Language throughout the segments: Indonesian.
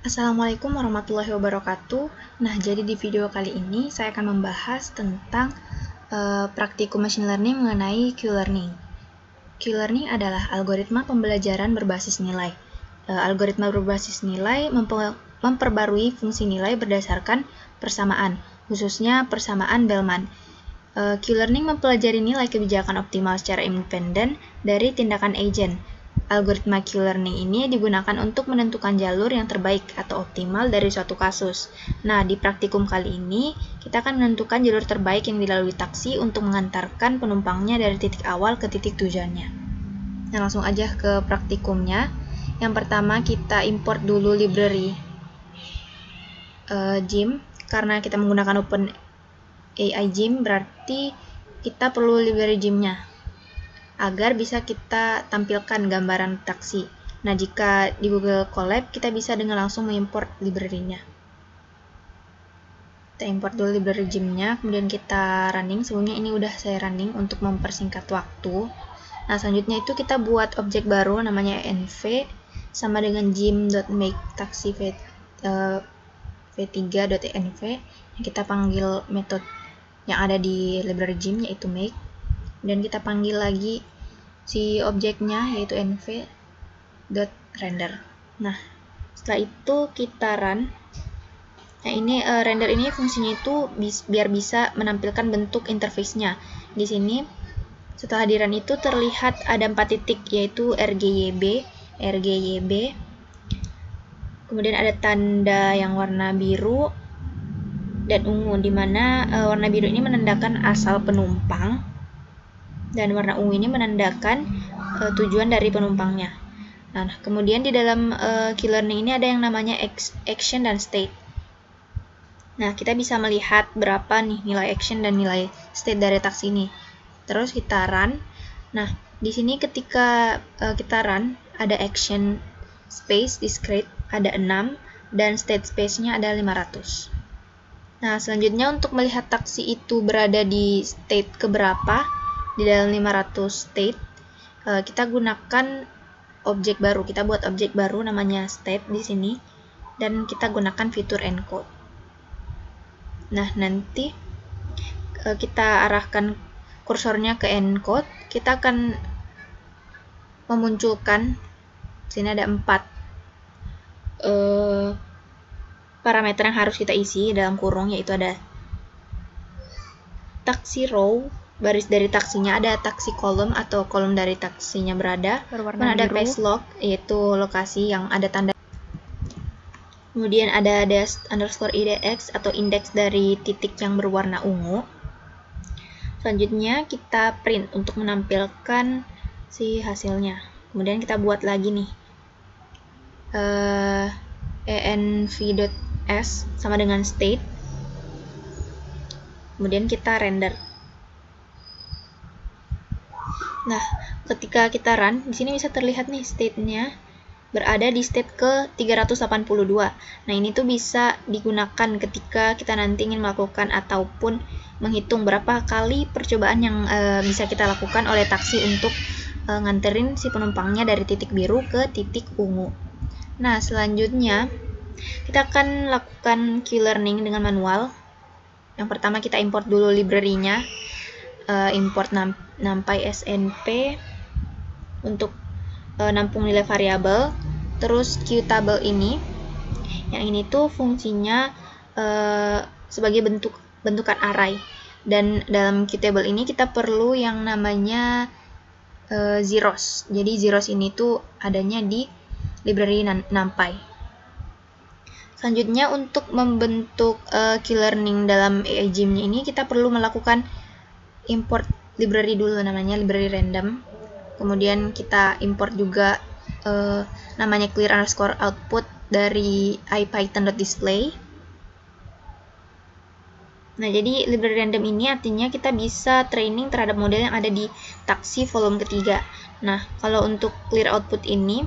Assalamualaikum warahmatullahi wabarakatuh. Nah, jadi di video kali ini saya akan membahas tentang praktikum machine learning mengenai Q-learning. Q-learning adalah algoritma pembelajaran berbasis nilai. Algoritma berbasis nilai memperbarui fungsi nilai berdasarkan persamaan, khususnya persamaan Bellman. Q-learning mempelajari nilai kebijakan optimal secara independen dari tindakan agent. Algoritma Q-learning ini digunakan untuk menentukan jalur yang terbaik atau optimal dari suatu kasus. Nah, di praktikum kali ini, kita akan menentukan jalur terbaik yang dilalui taksi untuk mengantarkan penumpangnya dari titik awal ke titik tujuannya. Nah, langsung aja ke praktikumnya. Yang pertama, kita import dulu library Gym. Karena kita menggunakan OpenAI Gym, berarti kita perlu library Gym-nya agar bisa kita tampilkan gambaran taksi. Nah, jika di Google Colab, kita bisa dengan langsung mengimport library-nya. Kita import dulu library Gym-nya, kemudian kita running. Sebelumnya ini udah saya running untuk mempersingkat waktu. Nah, selanjutnya itu kita buat objek baru namanya env sama dengan gym.makeTaxi v3.env. Kita panggil metode yang ada di library Gym yaitu make, dan kita panggil lagi si objeknya yaitu env.render. Nah, setelah itu kita run. Nah, ini render ini fungsinya itu biar bisa menampilkan bentuk interface-nya. Di sini setelah di run itu terlihat ada 4 titik yaitu RGYB, kemudian ada tanda yang warna biru dan ungu, di mana warna biru ini menandakan asal penumpang dan warna ungu ini menandakan tujuan dari penumpangnya. Nah, kemudian di dalam Q-learning ini ada yang namanya action dan state. Nah, kita bisa melihat berapa nih nilai action dan nilai state dari taksi ini. Terus kita run. Nah, di sini ketika kita run, ada action space discrete ada 6 dan state space-nya ada 500. Nah, selanjutnya untuk melihat taksi itu berada di state keberapa di dalam 500 state, kita gunakan objek baru. Kita buat objek baru namanya state di sini dan kita gunakan fitur encode. Nah, nanti kita arahkan kursornya ke encode, kita akan memunculkan sini ada 4 parameter yang harus kita isi dalam kurung, yaitu ada taksi row, baris dari taksinya, ada taksi kolom atau kolom dari taksinya berada, dan ada path log, yaitu lokasi yang ada tanda. Kemudian ada dash underscore IDX atau indeks dari titik yang berwarna ungu. Selanjutnya kita print untuk menampilkan si hasilnya. Kemudian kita buat lagi nih env.s sama dengan state. Kemudian kita render. Nah, ketika kita run, di sini bisa terlihat nih state-nya berada di state ke 382. Nah, ini tuh bisa digunakan ketika kita nanti ingin melakukan ataupun menghitung berapa kali percobaan yang bisa kita lakukan oleh taksi untuk nganterin si penumpangnya dari titik biru ke titik ungu. Nah, selanjutnya kita akan lakukan Q-learning dengan manual. Yang pertama kita import dulu library-nya, import numpy snp untuk nampung nilai variabel. Terus Qtable ini, yang ini tuh fungsinya sebagai bentukan array. Dan dalam Qtable ini kita perlu yang namanya zeros. Jadi zeros ini tuh adanya di library numpy. Selanjutnya untuk membentuk Q-learning dalam AI Gym-nya ini kita perlu melakukan import library dulu, namanya library random. Kemudian kita import juga namanya clear underscore output dari ipython.display. Nah, jadi library random ini artinya kita bisa training terhadap model yang ada di taksi volume ketiga. Nah, kalau untuk clear output ini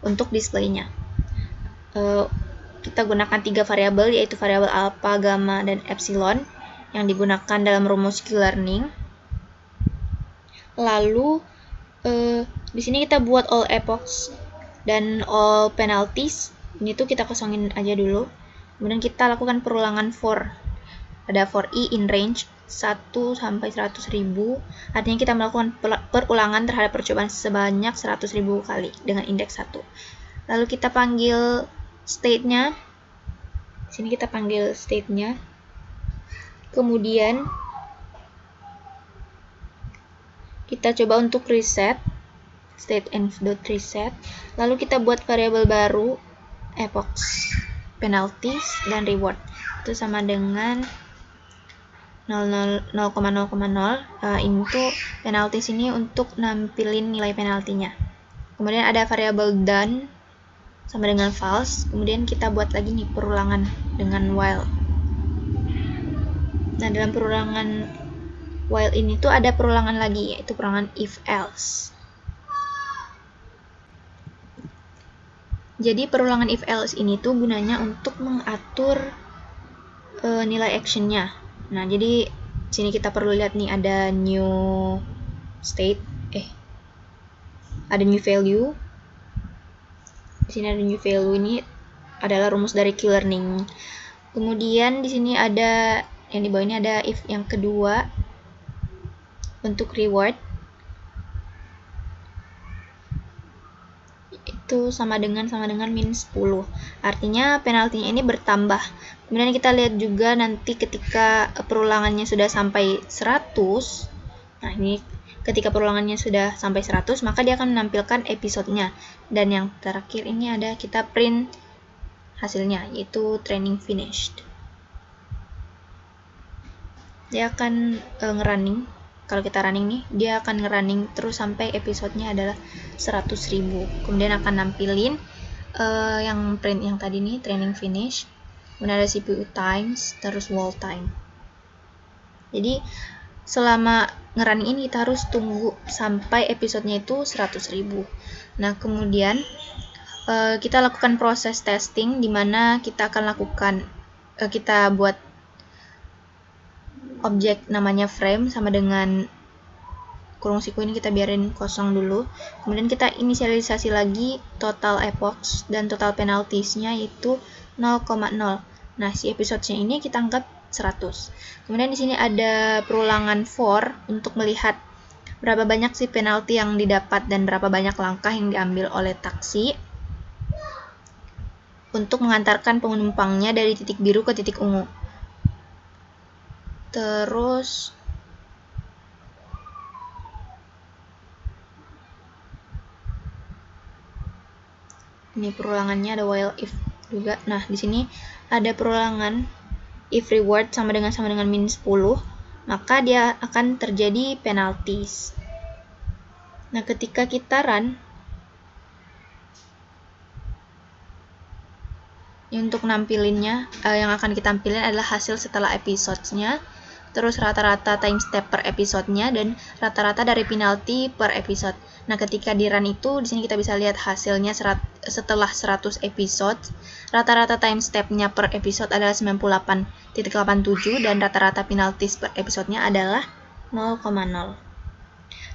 untuk displaynya kita gunakan 3 variabel, yaitu variabel alpha, gamma, dan epsilon yang digunakan dalam rumus Q-learning. Lalu di sini kita buat all epochs dan all penalties Ini tuh kita kosongin aja dulu. Kemudian kita lakukan perulangan for. Ada for i in range 1 sampai 100.000. Artinya kita melakukan perulangan terhadap percobaan sebanyak 100.000 kali dengan indeks 1. Lalu kita panggil state-nya. Di sini kita panggil state-nya. Kemudian kita coba untuk reset state and.reset. Lalu kita buat variabel baru epochs, penalties, dan reward. Itu sama dengan 0,0,0 into penalties ini untuk nampilin nilai penaltinya. Kemudian ada variabel done sama dengan false. Kemudian kita buat lagi nih perulangan dengan while. Nah, dalam perulangan while ini tuh ada perulangan lagi, yaitu perulangan if else. Jadi perulangan if else ini tuh gunanya untuk mengatur nilai actionnya. Nah, jadi sini kita perlu lihat nih ada new state, ada new value. Di sini ada new value, ini adalah rumus dari Q-learning. Kemudian di sini ada yang di bawah ini ada if yang kedua untuk reward. Itu sama dengan min 10. Artinya penaltinya ini bertambah. Kemudian kita lihat juga nanti ketika perulangannya sudah sampai 100. Nah, ini ketika perulangannya sudah sampai 100, maka dia akan menampilkan episodenya. Dan yang terakhir ini ada kita print hasilnya, yaitu training finished. Dia akan ngerunning. Kalau kita running nih, dia akan ngerunning terus sampai episodenya adalah 100.000. Kemudian akan nampilin yang print yang tadi nih, training finish. Kemudian ada CPU times, terus wall time. Jadi selama ngerunning ini kita harus tunggu sampai episodenya itu 100.000. Nah, kemudian kita lakukan proses testing, di mana kita akan lakukan kita buat objek namanya frame sama dengan kurung siku ini kita biarin kosong dulu. Kemudian kita inisialisasi lagi total epochs dan total penaltiesnya yaitu 0,0. Nah, si episodenya ini kita anggap 100. Kemudian di sini ada perulangan for untuk melihat berapa banyak sih penalti yang didapat dan berapa banyak langkah yang diambil oleh taksi untuk mengantarkan penumpangnya dari titik biru ke titik ungu. Terus ini perulangannya ada while if juga. Nah, di sini ada perulangan if reward sama dengan min 10, maka dia akan terjadi penalties. Nah, ketika kita run, untuk nampilinnya, yang akan kita tampilin adalah hasil setelah episodenya, terus rata-rata time step per episodenya, dan rata-rata dari penalti per episode. Nah, ketika di run itu, di sini kita bisa lihat hasilnya setelah 100 episode, rata-rata time step-nya per episode adalah 98,87 dan rata-rata penalties per episodenya adalah 0,0.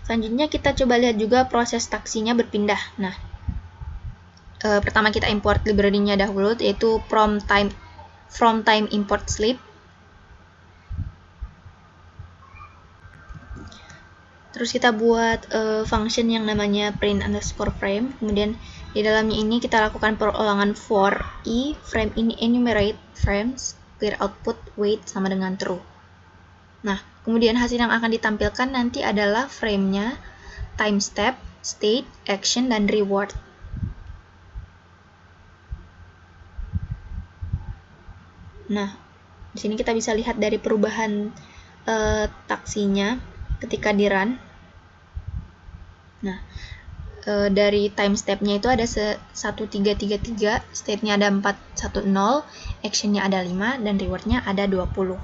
Selanjutnya kita coba lihat juga proses taksinya berpindah. Nah, pertama kita import library-nya dahulu, yaitu from time import slip. Terus kita buat function yang namanya print_frame. Kemudian di dalamnya ini kita lakukan perulangan for i frame ini enumerate frames clear output wait sama dengan true. Nah, kemudian hasil yang akan ditampilkan nanti adalah frame-nya, time step, state, action, dan reward. Nah, di sini kita bisa lihat dari perubahan taksinya ketika di run. Nah, dari time step-nya itu ada 1333, state-nya ada 410, action-nya ada 5, dan reward-nya ada 20.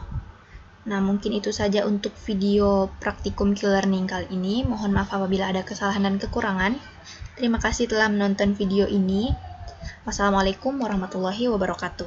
Nah, mungkin itu saja untuk video praktikum Q-learning kali ini. Mohon maaf apabila ada kesalahan dan kekurangan. Terima kasih telah menonton video ini. Wassalamualaikum warahmatullahi wabarakatuh.